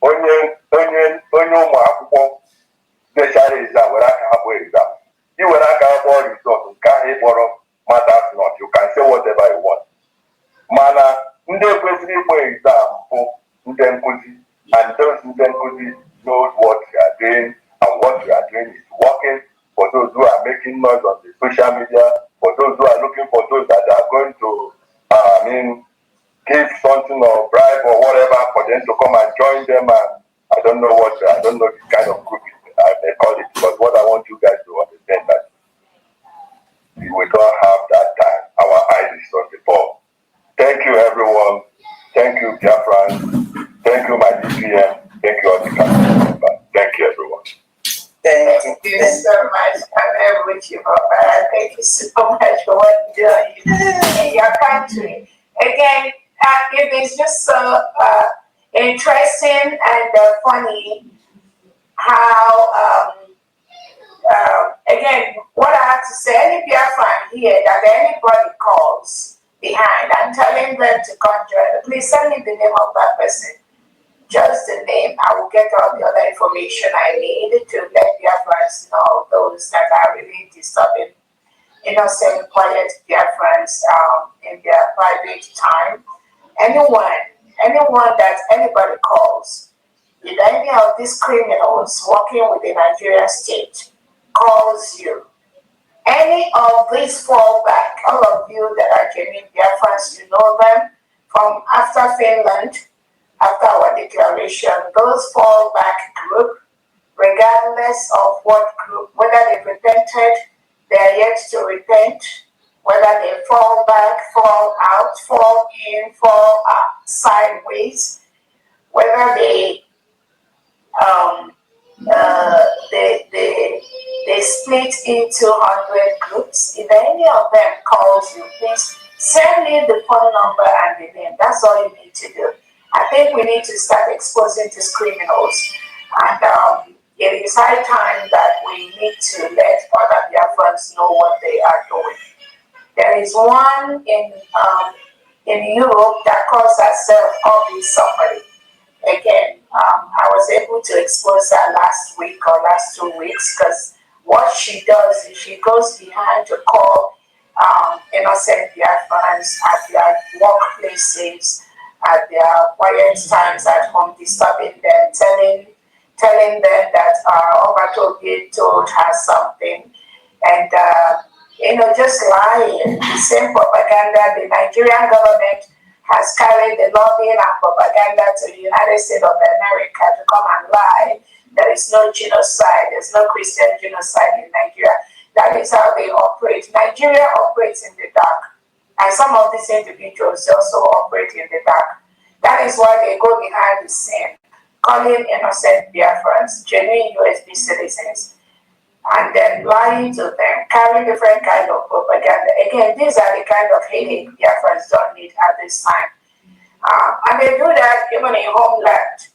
onye ụmụ akwụkwọ dechara exam were aka ha gbuo exam, iwere aka ha gbuo result nke ahụ ịkpọrọ matters not, you can say whatever you want. Mana ndị kwesịrị ịgba exam bụ ndị nkụzi, and those ndị nkụzi knows what you are doing, and what you are doing is working. For those who are making noise on the social media, for those who are looking for those that are going to give something or bribe or whatever for them to come and join them, and I don't know the kind of group they call it, but what I want you guys to understand that we don't have that time. Our eyes is on the ball. Thank you, everyone. Thank you, Biafran. Thank you, my DPM. Thank you, Azuka. Thank you, everyone. Thank you so much. I'm there with you, Papa. Thank you so much for what you're doing in your country. Again, it is just so interesting and funny how, again, what I have to say, any Biafran here that anybody calls behind, I'm telling them to conjure, please send me the name of that person. Just the name, I will get all the other information I need to let Biafrans know those that are really disturbing innocent, quiet Biafrans in their private time. Anyone that anybody calls, if any of these criminals working with the Nigerian state calls you, any of these fallback, all of you that are genuine Biafrans, you know them from after Finland, after our declaration, those fallback group, regardless of what group, whether they've repented, they are yet to repent, whether they fall back, fall out, fall in, fall up, sideways, whether they split into 100 groups. If any of them calls you, please send me the phone number and the name. That's all you need to do. I think we need to start exposing these criminals, and it is high time that we need to let other Biafrans know what they are doing. There is one in Europe that calls herself Obi somebody. Again, I was able to expose her last week or last 2 weeks, because what she does is she goes behind to call innocent Biafrans at their workplaces, at their quiet times at home, disturbing them, telling them that Obatoge told her something, and just lying. The same propaganda the Nigerian government has carried the lobbying and propaganda to the United States of America to come and lie. There is no genocide, there's no Christian genocide in Nigeria. That is how they operate. Nigeria operates in the dark. And some of these individuals also operate in the dark. That is why they go behind the scene, calling innocent Biafrans, genuine USB citizens, and then lying to them, carrying different kind of propaganda. Again, these are the kind of headache Biafrans don't need at this time. And they do that even in homeland.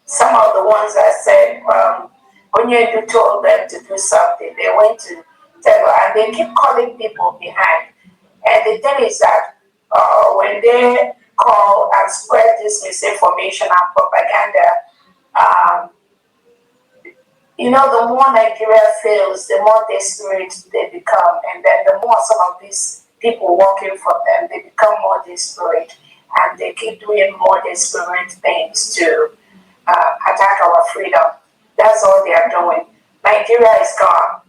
Some of the ones that said, when you told them to do something, they went to tell, and they keep calling people behind. And the thing is that when they call and spread this misinformation and propaganda, the more Nigeria fails, the more desperate they become. And then the more some of these people working for them, they become more desperate. And they keep doing more desperate things to attack our freedom. That's all they are doing. Nigeria is gone.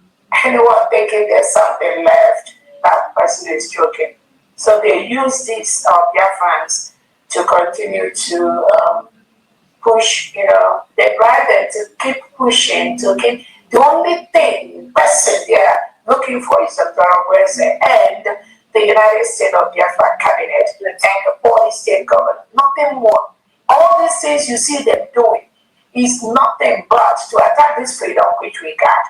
Anyone thinking there's something left, that person is joking. So they use these Biafrans to continue to push, they bribe them to keep pushing, to keep, the only person they're looking for is the Orabueze and the United States of Biafra cabinet and the police state government, nothing more. All these things you see them doing is nothing but to attack this freedom which we got.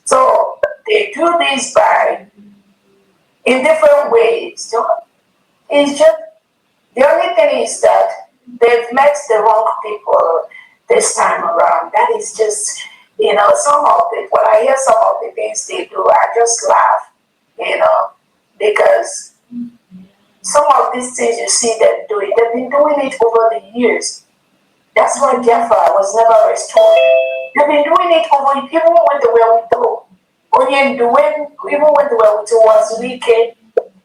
So they do this in different ways. So it's just, the only thing is that they've met the wrong people this time around. That is just, some of it, when I hear some of the things they do, I just laugh, because some of these things you see them doing, they've been doing it over the years. That's why Biafra was never restored. They've been doing it over even when they were with the even when they were with Wazulike,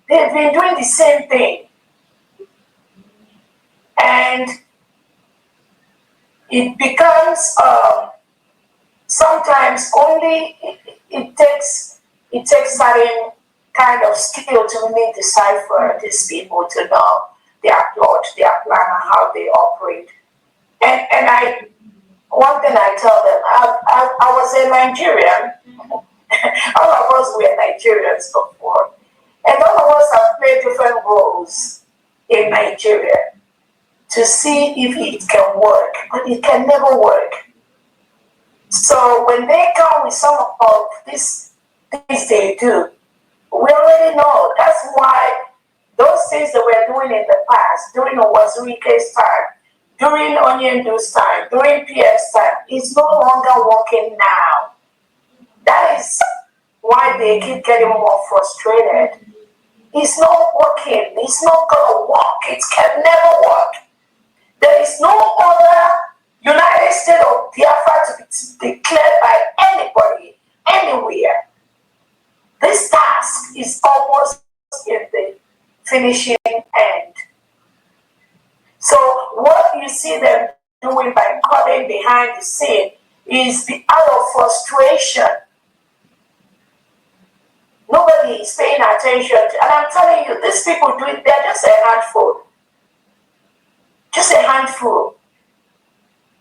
they've been doing the same thing. And it becomes sometimes only it takes certain kind of skill to really decipher these people, to know their plot, their plan, and how they operate. And I one thing I tell them, I was a Nigerian. All of us were Nigerians before, and all of us have played different roles in Nigeria to see if it can work, but it can never work. So when they come with some of these things they do, we already know. That's why those things that we're doing in the past, during Owazurike's time, during Onyendu's time, during PF's time, is no longer working now. That is why they keep getting more frustrated. It's not working. It's not going to work. It can never work. There is no other United States of Biafra to be declared by anybody, anywhere. This task is almost in the finishing end. So what you see them doing by cutting behind the scene is out of frustration. Nobody is paying attention to, and I'm telling you, these people do it, they're just a handful. Just a handful.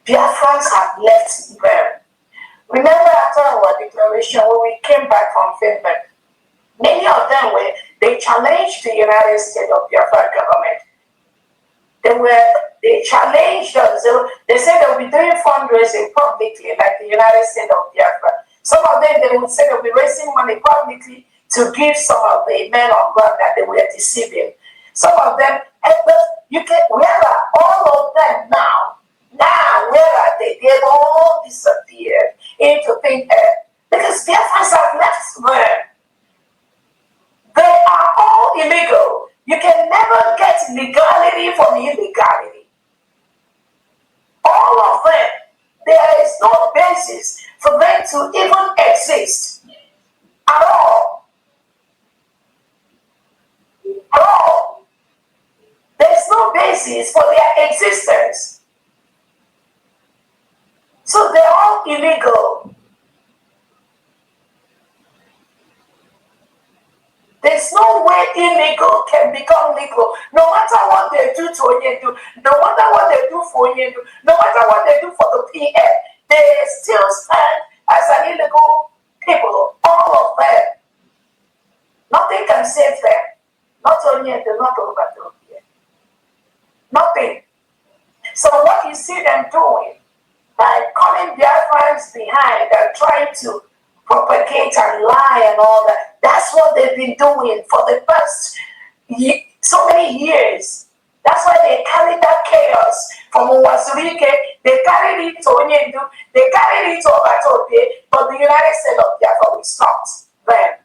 Biafrans have left them. Remember after our declaration, when we came back from Finland, many of them they challenged the United States of Biafra government. They challenged us. They said they'll be doing fundraising publicly, like the United States of Biafra. Some of them, they would say they'll be raising money publicly to give some of the men on ground that they were deceiving. Some of them, where are all of them now? Now, where are they? They've all disappeared into thin air. Because Biafrans have left them. They are all illegal. You can never get legality from illegality. All of them, there is no basis for them to even exist at all. At all. There's no basis for their existence. So they're all illegal. There's no way illegal can become legal. No matter what they do to Onyendu, no matter what they do for Onyendu, no matter what they do for the PM, they still stand as an illegal people, all of them. Nothing can save them. Not Onyendu, not Orabueze. Nothing. So what you see them doing, by calling Biafrans behind and trying to propagate and lie and all that, that's what they've been doing for the past so many years. That's why they carried that chaos from Wazulike, they carried it to Onyendu, they carried it to Obatobe, but the United States of Biafra will stop them.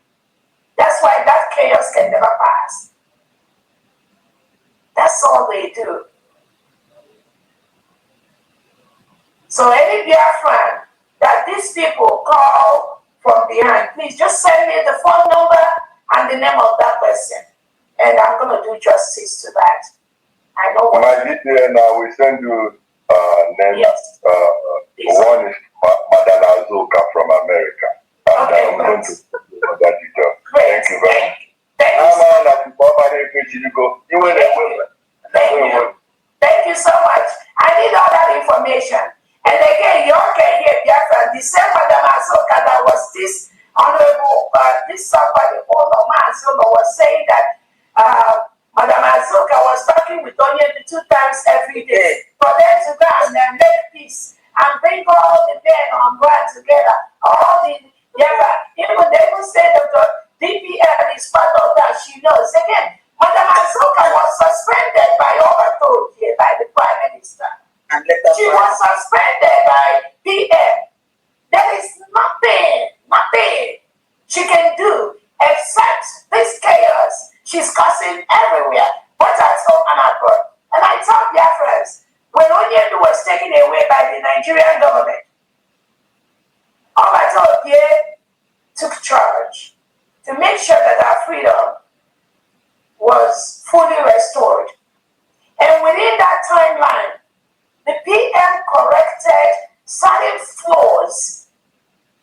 That's why that chaos can never pass. That's all they do. So any Biafran that these people call from behind, please just send me the phone number and the name of that person, and I'm going to do justice to that. I know what. My DPM now will send you names. Yes. One is Madam Azuka from America. And Okay, I'm going to send you that detail. Great. Thank you very much. Thank you so much. I need all that information. And again, you all can hear Biafra. The same Madam Azuka that was this honorable, this somebody, Azuka was saying that Madam Azuka was talking with Onyendu 2 times every day for them to go and make peace and bring all the men on ground together. All the even they even say that the DPM is part of that. She knows. Again, Madam Azuka was suspended by Orabueze, by the Prime Minister. She was suspended by PM. There is nothing she can do except this chaos she's causing everywhere, but at home and abroad. And I tell Biafrans, when Onyendu was taken away by the Nigerian government, Obatobie took charge to make sure that our freedom was fully restored. And within that timeline, the PM corrected certain flaws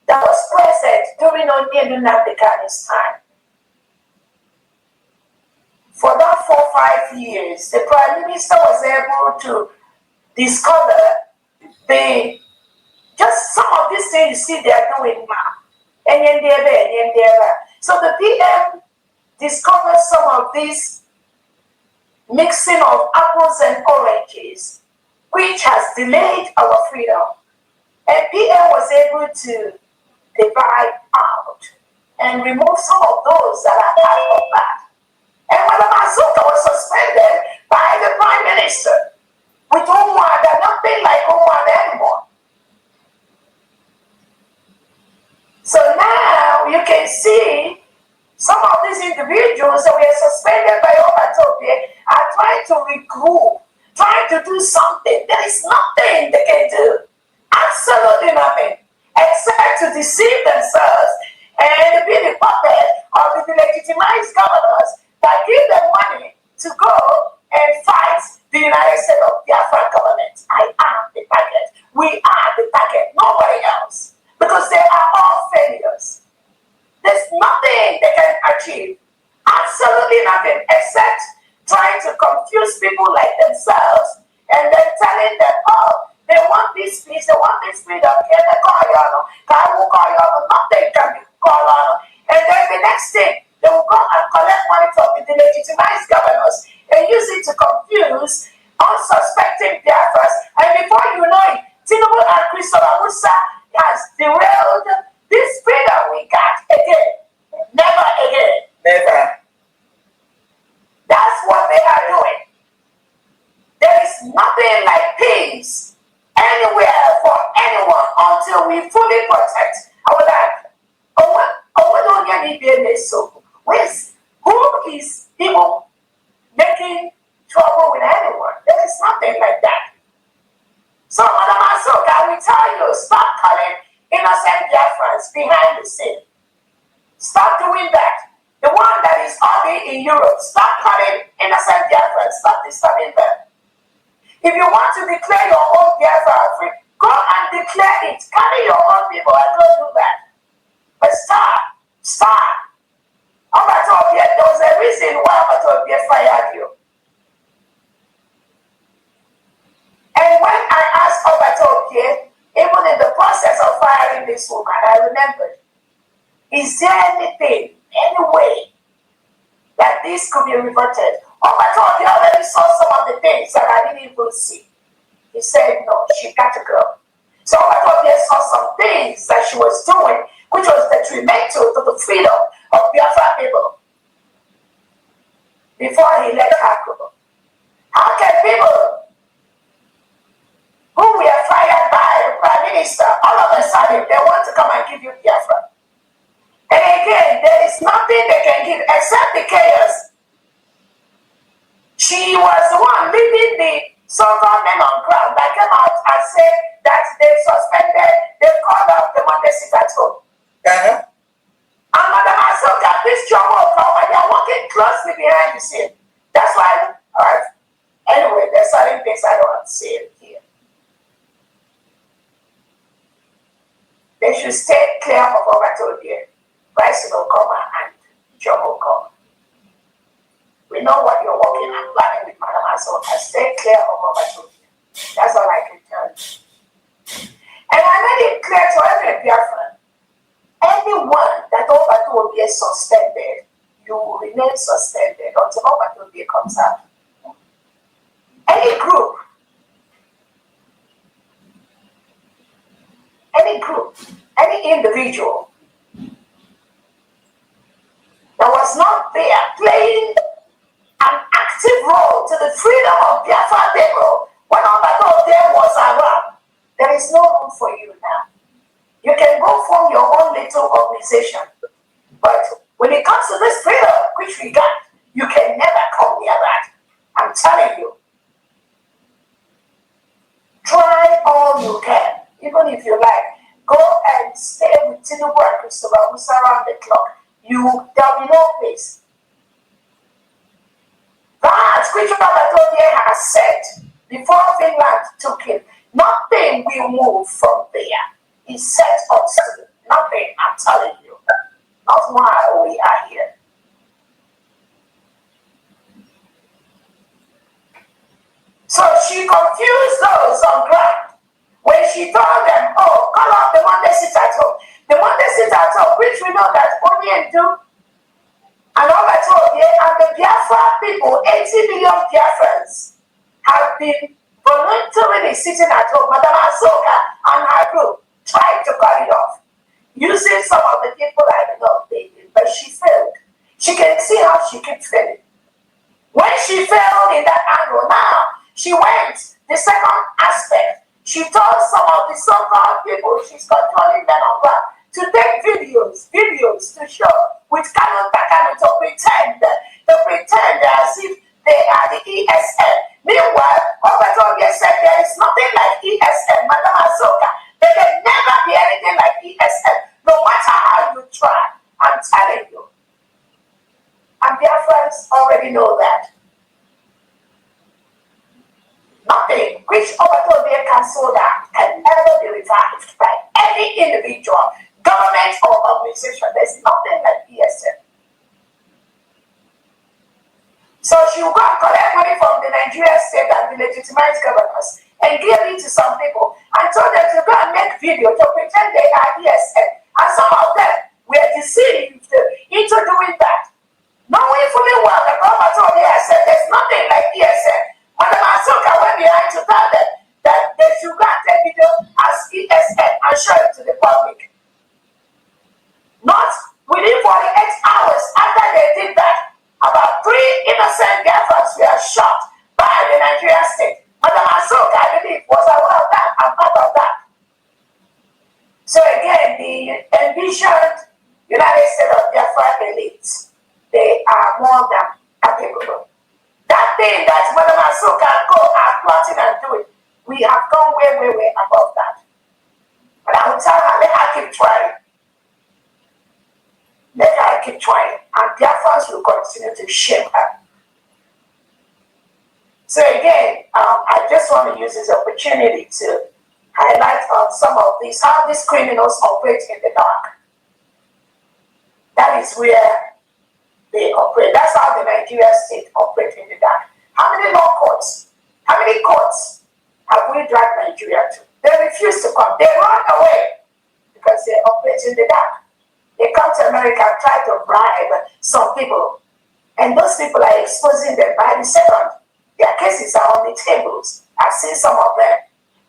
that was present during Onyendu Nnamdi time. For that 4 or 5 years, the Prime Minister was able to discover just some of these things you see they are doing now. So the PM discovered some of these mixing of apples and oranges, which has delayed our freedom. And PM was able to divide out and remove some of those that are part of that. And Madam Azuka was suspended by the Prime Minister with Umuada, nothing like Umuada anymore. So now you can see some of these individuals that were suspended by Obatobie are trying to regroup, trying to do something. There is nothing they can do. Absolutely nothing. Except to deceive themselves and be the puppet of the legitimized governors that give them money to go and fight the United States of Biafra government. I am the target. We are the target. Nobody else. Because they are all failures. There's nothing they can achieve. Absolutely nothing except trying to confuse people like themselves and then telling them, oh, they want this peace, they want this freedom. Can they call you on? Nothing can be called on. And then the next thing, they will go and collect money from the legitimized governors and use it to confuse unsuspecting Biafras. And before you know it, Tinubu and Christopher Musa has derailed this freedom we got again. Never again. Never. That's what they are doing. There is nothing like peace anywhere for anyone until we fully protect our land. Who is even making trouble with anyone? There is nothing like that. So, Madam Azuka, we tell you, stop calling innocent Biafrans behind the scene. Stop doing that. The one that is already in Europe, stop calling innocent Biafrans. Stop disturbing them. If you want to declare your own Biafra free, go and declare it. Carry your own people and go do that. But stop. Obatobie, there was a reason why Obatobie fired you. And when I asked Obatobie, even in the process of firing this woman, I remembered, is there anything, any way that this could be reverted? Obatobie already saw some of the things that I didn't even see. He said, no, she got to go. So Obatobie saw some things that she was doing, which was detrimental to the freedom of Biafra people before he let her go. How can people who were fired by the Prime Minister, all of a sudden they want to come and give you Biafra? And again, there is nothing they can give except the chaos. She was the one leading the so-called men on ground that came out and said that they suspended, they called up the Monday sit at home. And Madam Azuka, this trouble will come and they are working closely behind the scene. That's why, anyway, there's certain things I don't want to say here. They should stay clear of Obatobie. Bryson will come and John will come. We know what you're working and planning with Madam Azuka. Stay clear of Obatobie. That's all I can tell you. And I made it clear to every Biafran, anyone that Obatobie is suspended, you will remain suspended until Obatobie comes out. Any group, any individual that was not there playing an active role to the freedom of Biafra people when Obatobie was around, there is no room for you now. You can go form your own little organization. But when it comes to this freedom, which we got, you can never come near that. I'm telling you. Try all you can, even if you like. Go and stay with Tinubu and Christopher Musa around the clock. There'll be no place. That which Babatoye has said before Finland took it, nothing will move from there. He said uncertain. Nothing, I'm telling you. Not why we are here. So she confused those on ground when she told them, oh, call up the one that sits at home. The one that sits at home, which we know that only and do. And all I told you, and the Biafra people, 80 million Biafrans, have been voluntarily sitting at home. Madam Azuka and her group tried to cut it off, using some of the people I know they did, but she failed. She can see how she keeps failing. When she failed in that angle, now she went the second aspect. She told some of the so-called people she's controlling them on ground to take videos to show with Canon Takano to pretend as if they are the ESN. Meanwhile, Obatonye said there is nothing like ESN, Madam Azuka. There can never be anything like ESN, no matter how you try. I'm telling you. And their friends already know that. Nothing which Obatonye cancelled that can ever be revived by any individual, government or organization. There's nothing like ESN. So she will go and collect money from the Nigerian state and the legitimate governors and give it to some people and told them to go and make video to pretend they are ESN. And some of them were deceived into doing that. Knowing fully well the government told them, I said there's nothing like ESN. Madam Azuka went behind to tell them that they should go and take video as ESN and show it to the public. Not within 48 hours after they did that, about 3 innocent Biafrans were shot by the Nigerian state. Madam Azuka, I believe, was aware of that and part of that. So again, the envisioned United States of Biafra elites, they are more than capable. That thing that Madam Azuka and co are plotting and doing, we have gone way above that. But I will tell her, let her keep trying. Let her keep trying, and Biafrans will continue to shame her. So again, I just want to use this opportunity to highlight on some of these, how these criminals operate in the dark. That is where they operate. That's how the Nigerian state operates in the dark. How many law courts, how many courts have we dragged Nigeria to? They refuse to come. They run away because they operate in the dark. They come to America and try to bribe some people. And those people are exposing them by the second. Their cases are on the tables. I've seen some of them.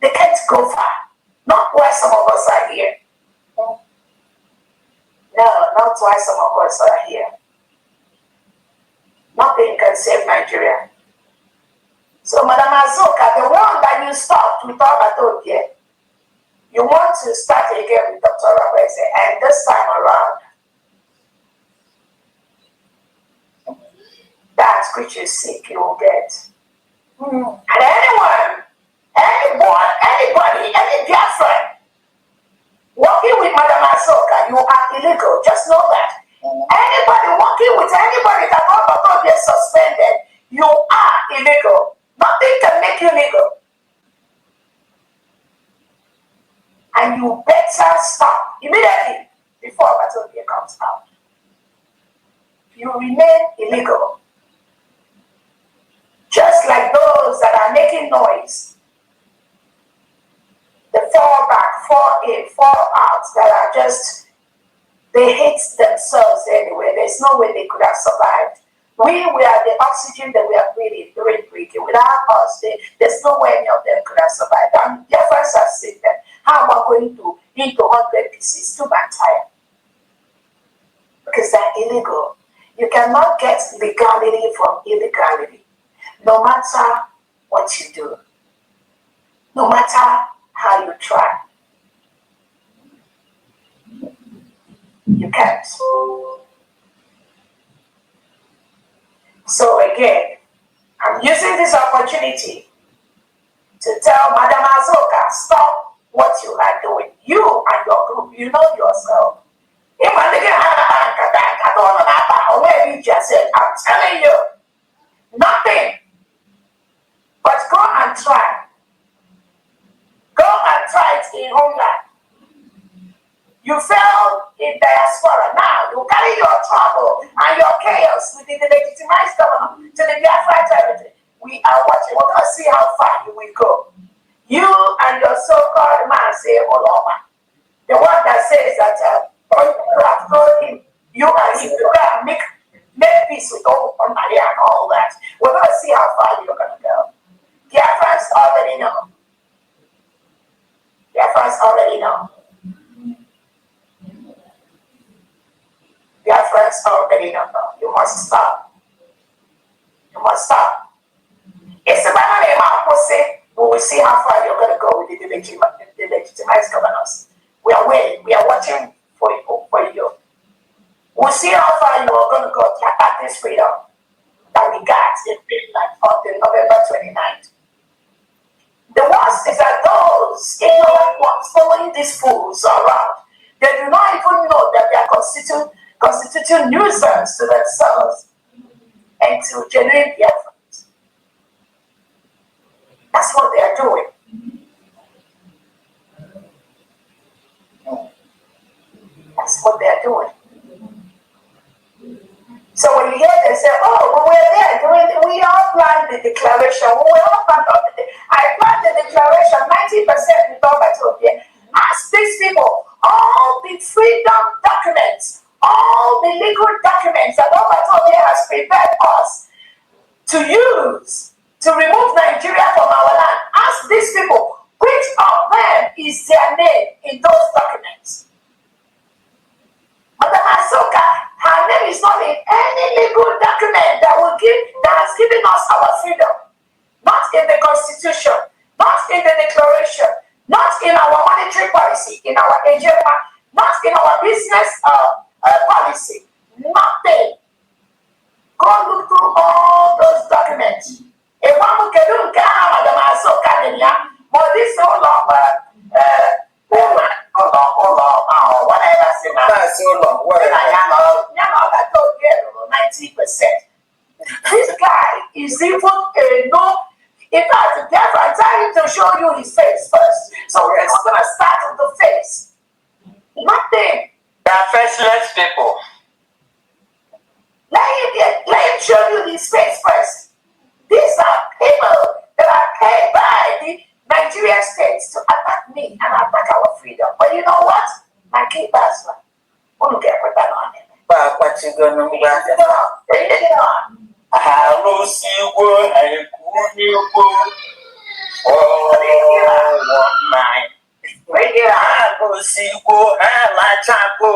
They can't go far. Not why some of us are here. No, not why some of us are here. Nothing can save Nigeria. So, Madam Azuka, the one that you stopped with Orabueze, you want to start again with Dr. Orabueze, and this time around, that which you seek, you will get. And anybody, any Biafran working with Madam Azuka, you are illegal. Just know that. Anybody working with anybody that Orabueze gets suspended, you are illegal. Nothing can make you legal. And you better stop immediately before Orabueze comes out. You remain illegal. Just like those that are making noise. The fall back, fall in, fall out, that are just, they hate themselves anyway. There's no way they could have survived. We are the oxygen that we are breathing. Without us, there's no way any of them could have survived. And their friends have seen them. How am I going to into 100 pieces? Too bad tired. Because they're illegal. You cannot get legality from illegality. No matter what you do. No matter how you try. You can't. So again, I'm using this opportunity to tell Madam Azuka, stop what you are doing. You and your group, you know yourself. I'm telling you, nothing. But go and try. Go and try it in homeland. You failed in diaspora. Now you carry your trouble and your chaos with the legitimized government to the Biafra territory. We are watching. We're going to see how far you will go. You and your so-called man say, Oloma. The one that says that you have told him, you and him, you can make peace with all on Maria and all that. We're going to see how far you're going to go. Biafrans already know. Biafrans already know. Biafrans already know. You must stop. You must stop. It's about we will see how far you're going to go with the legitimized governors. We are waiting. We are watching for you. We'll see how far you are going to go to attack this freedom that we got in Finland on the November 29th. The worst is that those ignorant ones following these fools around, they do not even know that they are constituting nuisance to themselves and to genuine Biafrans. That's what they are doing. That's what they are doing. So when you hear them say, oh, we were there we all planned the declaration. We were all part of it. I planned the declaration, 90% with all my topic. Ask these people, all the freedom documents, all the legal documents that all my topic has prepared us to use to remove Nigeria from our land. Ask these people, which of them is their name in those documents? Madam Azuka, her name is not in any legal document that has given us our freedom. Not in the Constitution, not in the Declaration, not in our monetary policy, in our agenda, not in our business policy. Nothing. Go look through all those documents. If one can do Madam Azuka, but this whole of whatever. So long. 90%. This guy is even no. In fact, I'm trying to show you his face first. So we're not going to start with the face. Nothing. They are faceless people. Let him show you his face first. These are people that are paid by the Nigerian states to attack me and attack our freedom. But you know what? My key pastor. Who get put that on him? What you gonna do? Bring it on. Hello, see you and one night. Bring it on. Hello, see you and Lachago.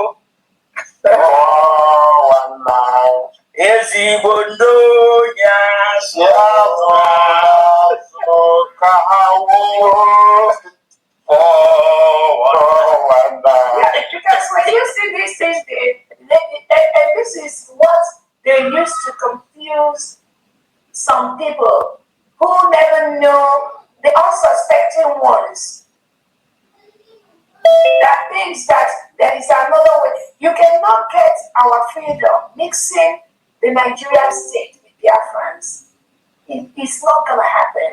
One night. Is he Bondo? Yes, because when you see these things, and this is what they used to confuse some people who never know, the unsuspecting ones. That thinks that there is another way. You cannot get our freedom mixing the Nigerian state with Biafrans. It's not going to happen.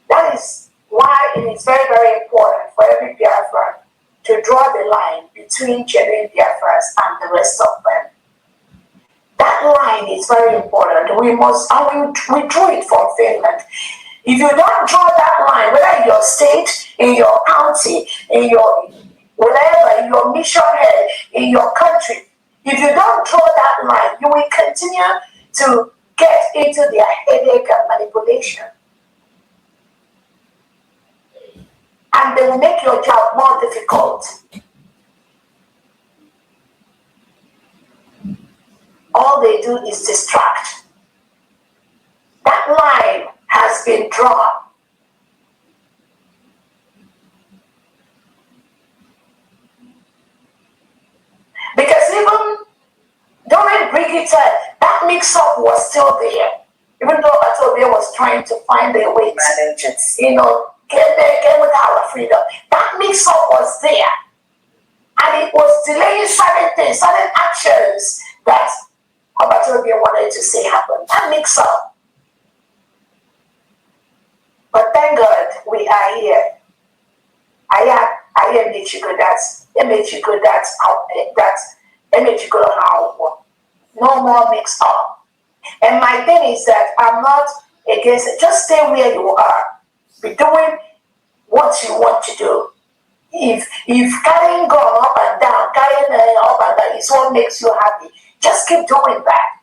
That is why it is very, very important for every Biafran to draw the line between genuine Biafrans and the rest of them. That line is very important. We drew it from Finland. If you don't draw that line, whether in your state, in your county, in your whatever, in your mission head, in your country, if you don't draw that line, you will continue to get into their headache and manipulation. And they will make your job more difficult. All they do is distract. That line has been drawn. Because even during Brigitte, that mix-up was still there. Even though Atobia was trying to find a way to manage it. Get with our freedom. That mix up was there. And it was delaying certain things, certain actions that Obatobia wanted to see happen. That mix up. But thank God we are here. I am Michigo, that's Michigo, that's out there, that's Michigo how no more mix up. And my thing is that I'm not against it. Just stay where you are. Be doing what you want to do. If carrying gun up and down, carrying up and down is what makes you happy, just keep doing that.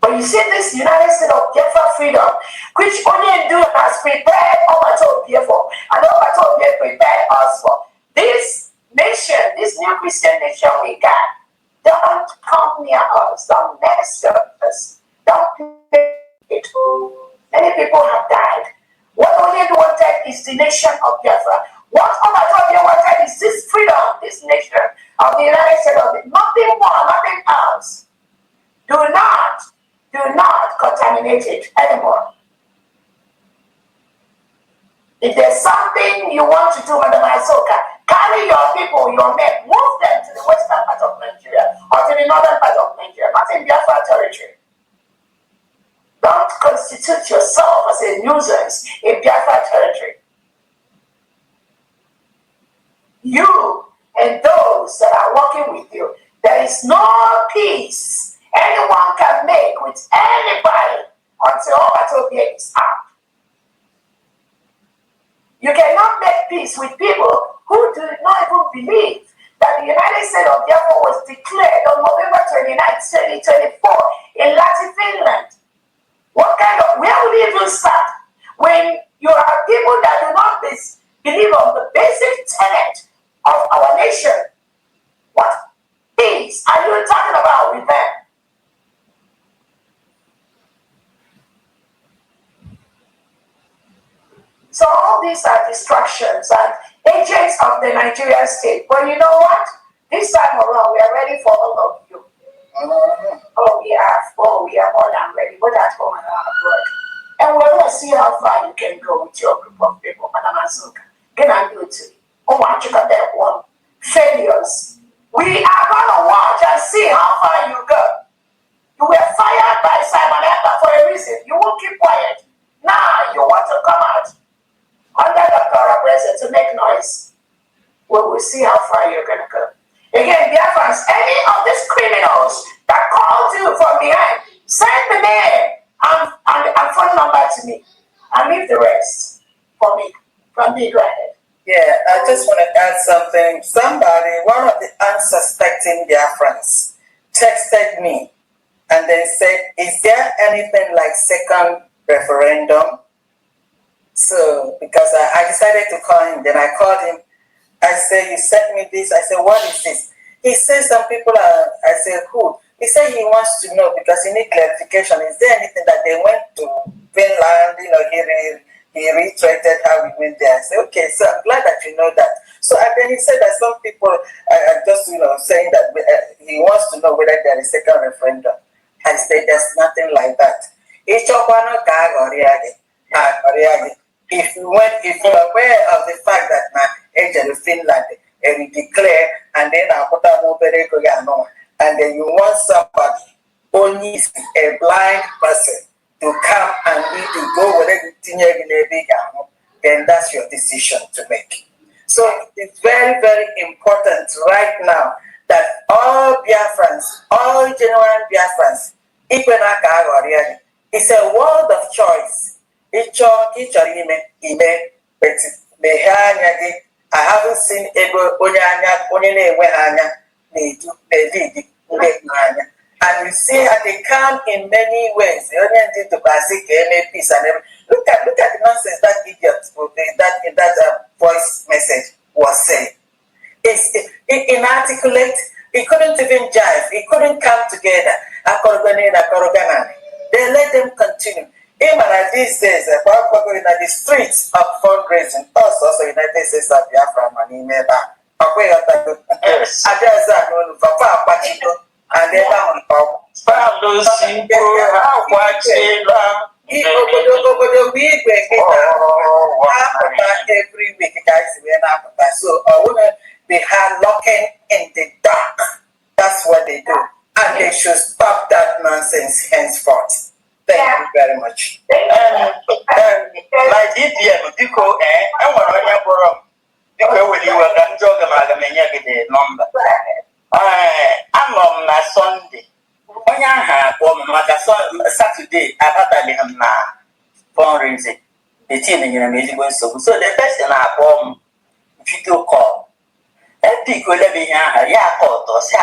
But you see this United States of Biafra freedom, which only do has prepared Obatobia for, and Obatobia prepared us for. This nation, this new Christian nation we got, don't come near us, don't mess with us, don't play it. Many people have died. What only wanted is the nation of Biafra. What Obatobia wanted is this freedom, this nation of the United States of it. Nothing more, nothing else. Do not contaminate it anymore. If there's something you want to do, Madam Azuka, carry your people, your men, move them to the western part of Nigeria or to the northern part of Nigeria, not in Biafra territory. Don't constitute yourself as a nuisance in Biafra territory. You and those that are working with you, there is no peace anyone can make with anybody until Obatobia is out. You cannot make peace with people who do not even believe that the United States of Biafra was declared on November 29, 2024 in Latin Finland. Where will you even start when you are people that do not believe on the basic tenet of our nation? What peace are you talking about with them? So all these are distractions and agents of the Nigerian state. But you know what? This time around, we are ready for all of you. Oh, we are more than ready, both at home and abroad. And we're going to see how far you can go with your group of people, Madam Azuka. Can I do it to you? Oh, I check out that one. Failures. We are going to watch and see how far you go. You were fired by Simon Ekpa for a reason. You won't keep quiet. Now you want to come out under Dr. Orabueze to make noise. Well, we'll see how far you're going to go. Again, Biafrans, any of these criminals that called you from behind, send the name and phone number to me. And leave the rest for me. From me, go ahead. Yeah, I just want to add something. One of the unsuspecting Biafrans texted me and then said, is there anything like second referendum? So, because I decided to call him, then I called him. I said, you sent me this. I said, what is this? He said, some people are, I said, who? He said he wants to know because he needs clarification. Is there anything that they went to Finland, he reiterated how we went there. I said, okay, so I'm glad that you know that. So, and then he said that some people are just, saying that he wants to know whether there is a second referendum. I said, there's nothing like that. If you're aware of the fact that now Finland and declare and then and then you want somebody only a blind person to come and need to go wherever then that's your decision to make. So it's very, very important right now that all Biafrans, all genuine Biafrans, it's a world of choice. I haven't seen and you see how they come in many ways. They only need to basic peace and everything. Look at the nonsense that idiot in that voice message was saying. It's inarticulate. He couldn't even jive. He couldn't come together. They let them continue. Even at these days, in the streets of fundraising, also United States of Biafra money never. and then on top. Obodo bụ igwe kịta na-apụta every week guys wee na-apụta so I wouldn't be hard locking in the dark. That's what they do and they should stop that nonsense henceforth. Thank you very much. Like DPM, biko enwere onye kpọrọ m biko ewere iwe ka ndị oge ma aga m enye gị the number. Anọ m na Sunday onye ahụ akpọ m maka Saturday abataghị m na fundraising. The team nyere m ezigbo nsogbu so the person na-akpọ m video call epik olebe ihe aha ya aka ọtọ si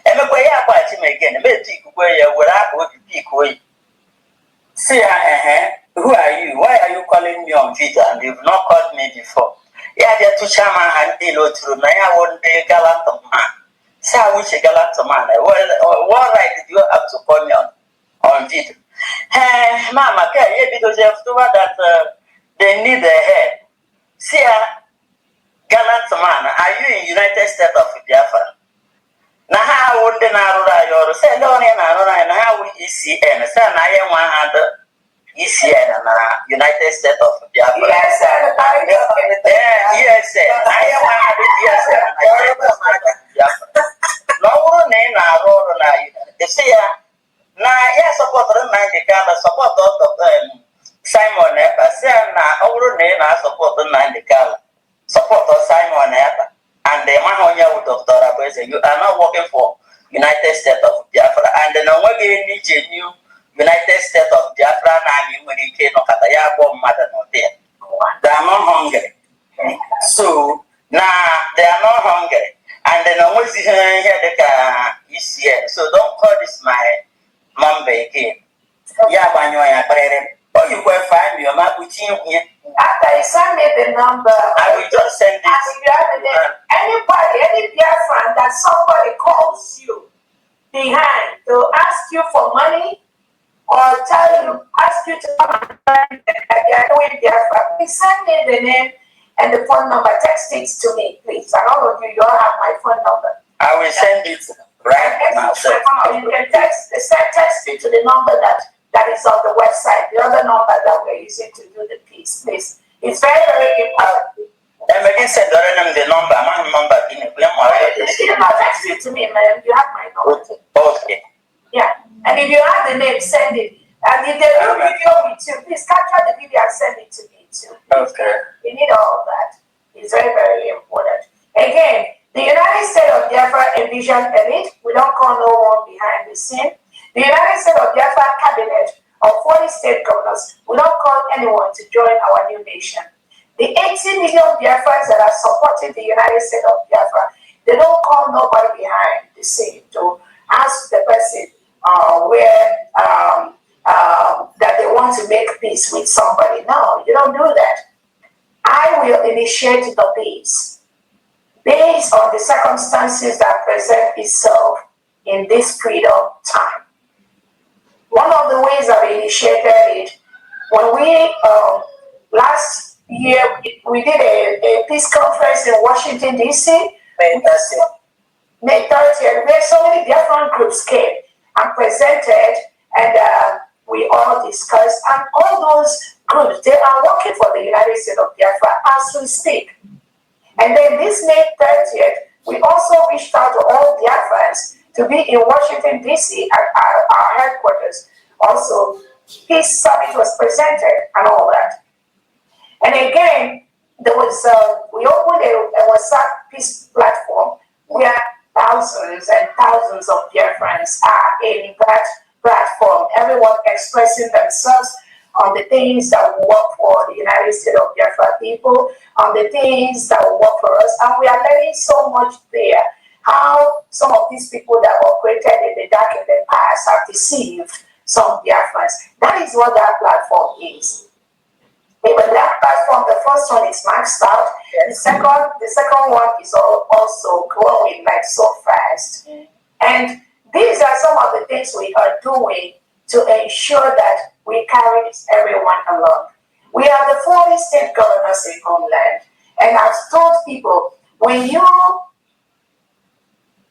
emekwa ya akpachi m again metikwe ya were akpa obi pik oyi see who are you? Why are you calling me on video and you've not called me before? Yeah, they're too charming and deal through Naya one day gallant man. Say I wish a gallant man. What right did you have to call me on video? Hey, Mama, because you have to that they need a head. See gallant man, are you in United States of Biafra? Now how would the Narura say no and how we ECN? Say I am 100 ECN and United States of Biafra. Yes, sir. Yes, sir. I am 100 yes, sir. No name now. See now yes support the support of Simon Epper. Say now our name support the support of Simon Epper. And the man on your Dr. Orabueze, you are not working for United States of Biafra. And then when we need a new United States of Biafra, and when you came to Kataya, mother not there. They are not hungry. So now they are not hungry. And then always here the ECN. So don't call this my mom again. Yeah, when you are or you will find me, I'm here. After you send me the number, I will just send it. Anybody, any Biafran that somebody calls you behind to ask you for money or ask you to come and learn that they are doing Biafra, please send me the name and the phone number. Text it to me, please. And all of you all have my phone number. I will send it right now. You can text it to the number that is on the website, the other number that we're using to do the piece, please. It's very, very important. And again, send the number. My number in a text it to me, man. You have my number. Okay. Yeah. And if you have the name, send it. And if they do video with you, please capture the video and send it to me too. Okay. We need all of that. It's very, very important. Again, the United States of Biafra envisioned elite. We don't call no one behind the scene. The United States of Biafra cabinet of 40 state governors will not call anyone to join our new nation. The 80 million Biafrans that are supporting the United States of Biafra, they don't call nobody behind the scene to ask the person that they want to make peace with somebody. No, you don't do that. I will initiate the peace based on the circumstances that present itself in this freedom time. One of the ways I've initiated it, when we, last year, we did a peace conference in Washington, D.C. May 30th, where so many different groups came and presented, and we all discussed, and all those groups, they are working for the United States of Biafra as we speak. And then this May 30th, we also reached out to all Biafrans to be in Washington, D.C. at our headquarters. Also, peace summit was presented and all that. And again, there was we opened a WhatsApp peace platform where thousands and thousands of Biafrans are in that platform. Everyone expressing themselves on the things that will work for the United States of Biafra people, on the things that will work for us. And we are learning so much there. How some of these people that operated in the dark in the past have deceived some Biafrans. That is what that platform is. Even that platform, the first one is maxed out. The second one is also growing like so fast. And these are some of the things we are doing to ensure that we carry everyone along. We are the 40 state governors in homeland. And I've told people, when you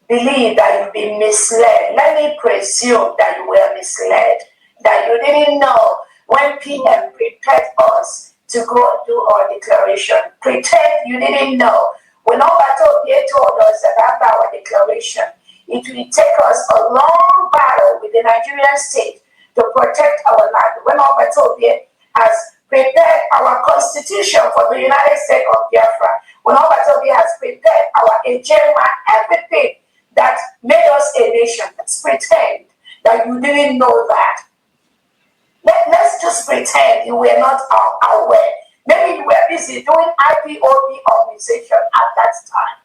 believe that you've been misled. Let me presume that you were misled, that you didn't know when PM prepared us to go do our declaration. Pretend you didn't know. When Obatobie told us that after our declaration, it will take us a long battle with the Nigerian state to protect our land. When Obatobie has prepared our constitution for the United States of Biafra, when Obatobie has prepared our agenda, everything that made us a nation, let's pretend that you didn't know that. Let's just pretend you were not aware. Maybe you were busy doing IPOB organization at that time.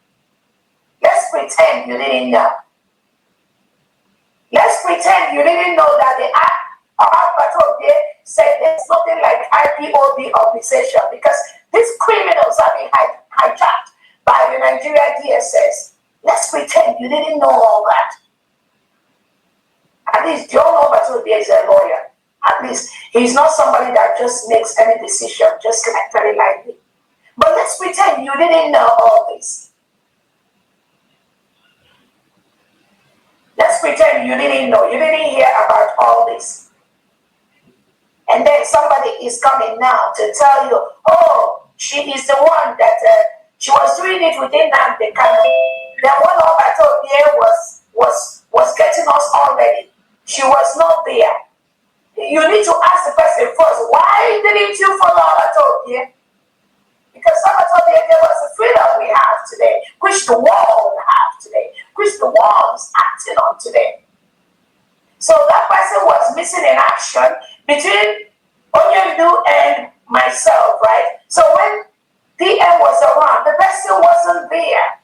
Let's pretend you didn't know. Let's pretend you didn't know that the Batobie said there's nothing like IPOB organization because these criminals are being hijacked by the Nigeria DSS. Let's pretend you didn't know all that. At least you all know Batobie is a lawyer. At least he's not somebody that just makes any decision just like very lightly. But let's pretend you didn't know all this. Let's pretend you didn't know, you didn't hear about all this. And then somebody is coming now to tell you, oh, she is the one that she was doing it within the canon. Then one of I told you was getting us already. She was not there. You need to ask the person first, why didn't you follow Abatobie? Because Abatobie gave us the freedom we have today, which the world have today, which the world is acting on today. So that person was missing in action between Onyendu and myself, right? So when DM was around, the person wasn't there.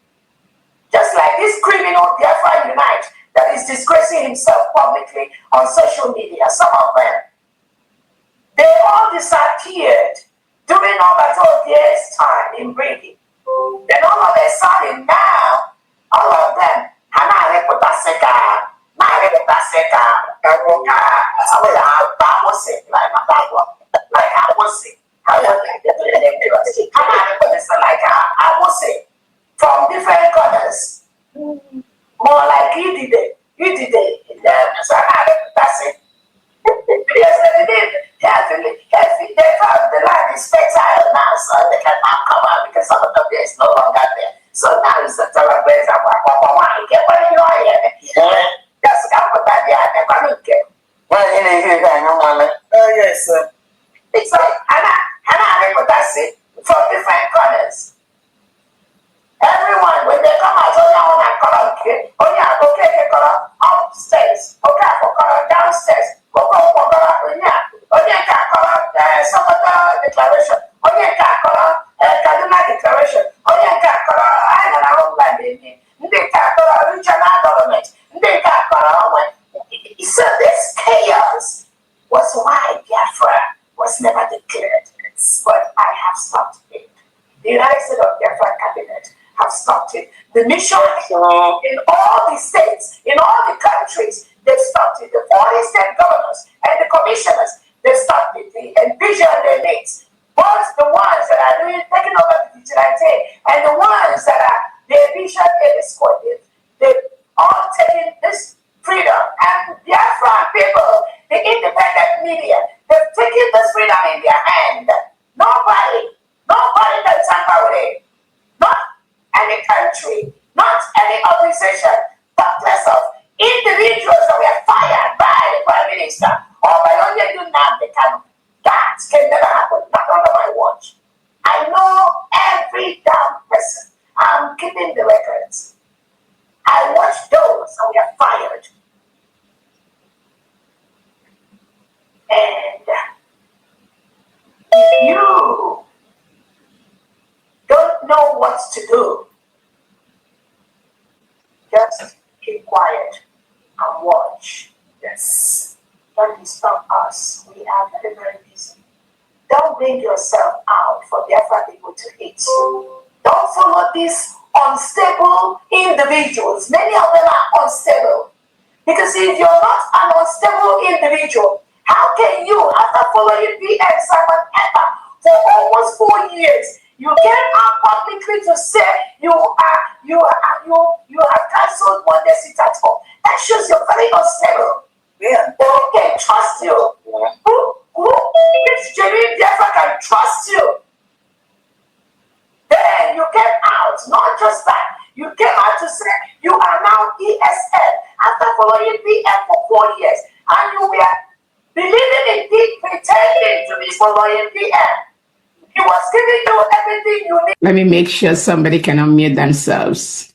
Just like this criminal Biafra Unite that is disgracing himself publicly on social media, some of them, they all disappeared during Obatobie's time in Brady. Then all of a sudden now, all of them, from different corners. More like he did it. That's it. Yes, they found the land is fertile now, so they can now come out because some of the is no longer there. So now it's a Orabueze and get what you are here. That's what they're going to get. Oh, yes, sir. It's like, that's it, from different corners. Everyone, when they come out, upstairs, downstairs, declaration, Kaduna declaration, regional government. So this chaos was why Biafra was never declared. But I have stopped it. The United States of Biafra cabinet have stopped it. The mission in all the states, in all the countries, they've stopped it. The 40 state governors and the commissioners, they've stopped it. The envision their needs. Both the ones that are taking over the vigilante and the ones that are the vision and the squad, they've all taken this freedom. And Biafran people, the independent media, they've taken this freedom in their hand. Nobody can tamper with it. Not any country, not any organization, but less of individuals that were fired by the Prime Minister or by Onyendu Nnamdi. That can never happen, not under my watch. I know every damn person. I'm keeping the records. I watched those that were fired. And if you don't know what to do, just keep quiet and watch. Yes. Don't disturb us. We are very, very busy. Don't bring yourself out for the Biafra people to hate you. Don't follow these unstable individuals. Many of them are unstable. Because if you're not an unstable individual, how can you, after following PM Simon Ekpa for almost 4 years, You came out publicly to say you have cancelled Monday sit at home. That shows you're very unstable. Yeah. Who can trust you? Which genuine therefore can trust you? Then you came out, not just that, you came out to say you are now ESN after following PM for 4 years, and you were believing in it, pretending to be following PM. He was giving you everything you need. Let me make sure somebody can unmute themselves.